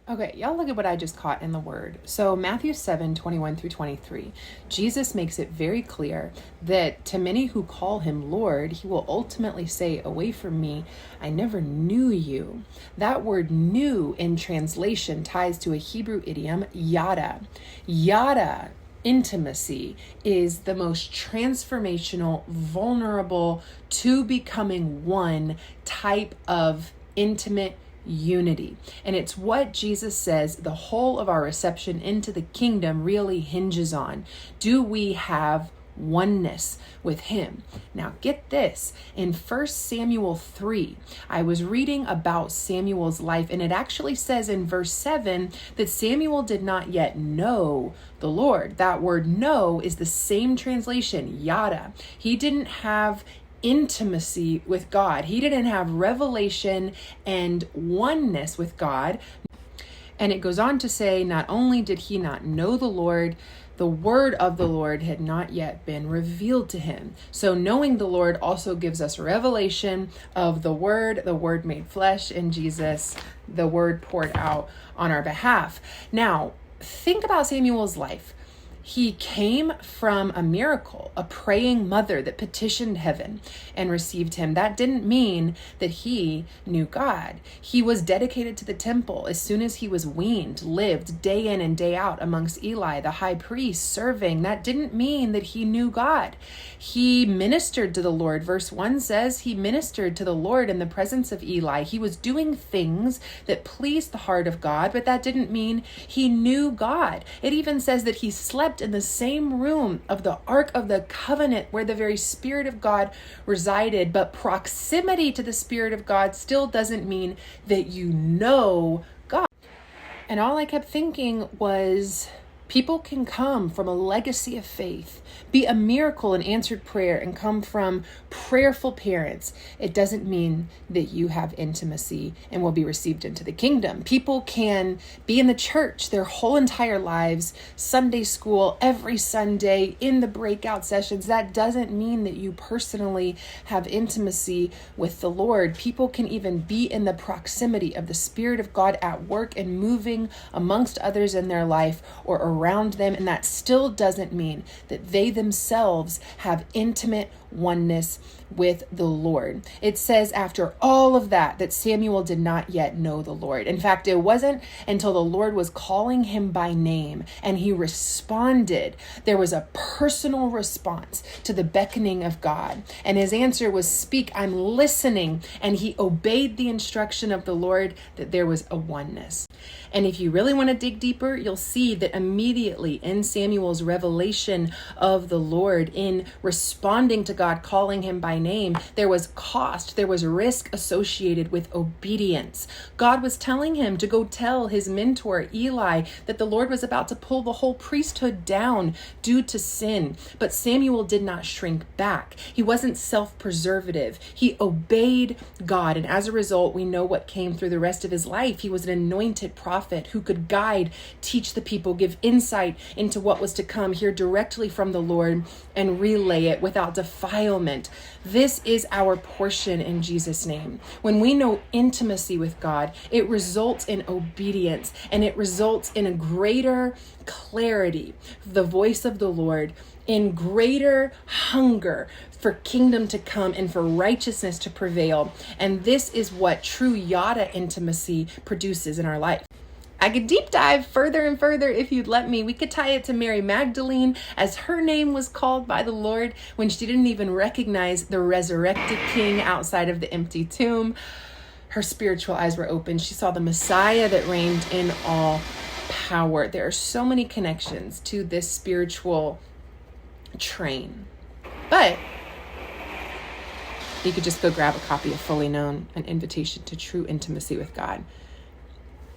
Okay, y'all look at what I just caught in the word. So Matthew 7:21-23, Jesus makes it very clear that to many who call him Lord, he will ultimately say, away from me, I never knew you. That word knew in translation ties to a Hebrew idiom, yada. Yada, intimacy, is the most transformational, vulnerable, to becoming one type of intimate unity. And it's what Jesus says the whole of our reception into the kingdom really hinges on. Do we have oneness with him? Now get this, in 1 Samuel 3, I was reading about Samuel's life, and it actually says in verse 7 that Samuel did not yet know the Lord. That word know is the same translation, yada. He didn't have intimacy with God. He didn't have revelation and oneness with God. And it goes on to say, not only did he not know the Lord, the word of the Lord had not yet been revealed to him. So knowing the Lord also gives us revelation of the word made flesh in Jesus, the word poured out on our behalf. Now, think about Samuel's life. He came from a miracle, a praying mother that petitioned heaven and received him. That didn't mean that he knew God. He was dedicated to the temple as soon as he was weaned, lived day in and day out amongst Eli, the high priest, serving. That didn't mean that he knew God. He ministered to the Lord. Verse 1 says he ministered to the Lord in the presence of Eli. He was doing things that pleased the heart of God, but that didn't mean he knew God. It even says that he slept in the same room of the Ark of the Covenant where the very Spirit of God resided. But proximity to the Spirit of God still doesn't mean that you know God. And all I kept thinking was, people can come from a legacy of faith, be a miracle in answered prayer, and come from prayerful parents. It doesn't mean that you have intimacy and will be received into the kingdom. People can be in the church their whole entire lives, Sunday school, every Sunday, in the breakout sessions. That doesn't mean that you personally have intimacy with the Lord. People can even be in the proximity of the Spirit of God at work and moving amongst others in their life or around them, and that still doesn't mean that they themselves have intimate oneness with the Lord. It says after all of that Samuel did not yet know the Lord. In fact, it wasn't until the Lord was calling him by name and he responded. There was a personal response to the beckoning of God. And his answer was, speak, I'm listening. And he obeyed the instruction of the Lord, that there was a oneness. And if you really want to dig deeper, you'll see that immediately in Samuel's revelation of the Lord, in responding to God calling him by name, there was cost, there was risk associated with obedience. God was telling him to go tell his mentor Eli that the Lord was about to pull the whole priesthood down due to sin. But Samuel did not shrink back. He wasn't self-preservative. He obeyed God. And as a result, we know what came through the rest of his life. He was an anointed prophet who could guide, teach the people, give insight into what was to come, hear directly from the Lord, and relay it without defilement. This is our portion in Jesus' name. When we know intimacy with God, it results in obedience, and it results in a greater clarity of the voice of the Lord, in greater hunger for kingdom to come and for righteousness to prevail. And this is what true yada intimacy produces in our life. I could deep dive further and further if you'd let me. We could tie it to Mary Magdalene, as her name was called by the Lord when she didn't even recognize the resurrected King outside of the empty tomb. Her spiritual eyes were open. She saw the Messiah that reigned in all power. There are so many connections to this spiritual train. But you could just go grab a copy of Fully Known, An Invitation to True Intimacy with God.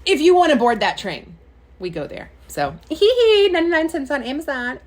If you want to board that train, we go there. So, 99 cents on Amazon.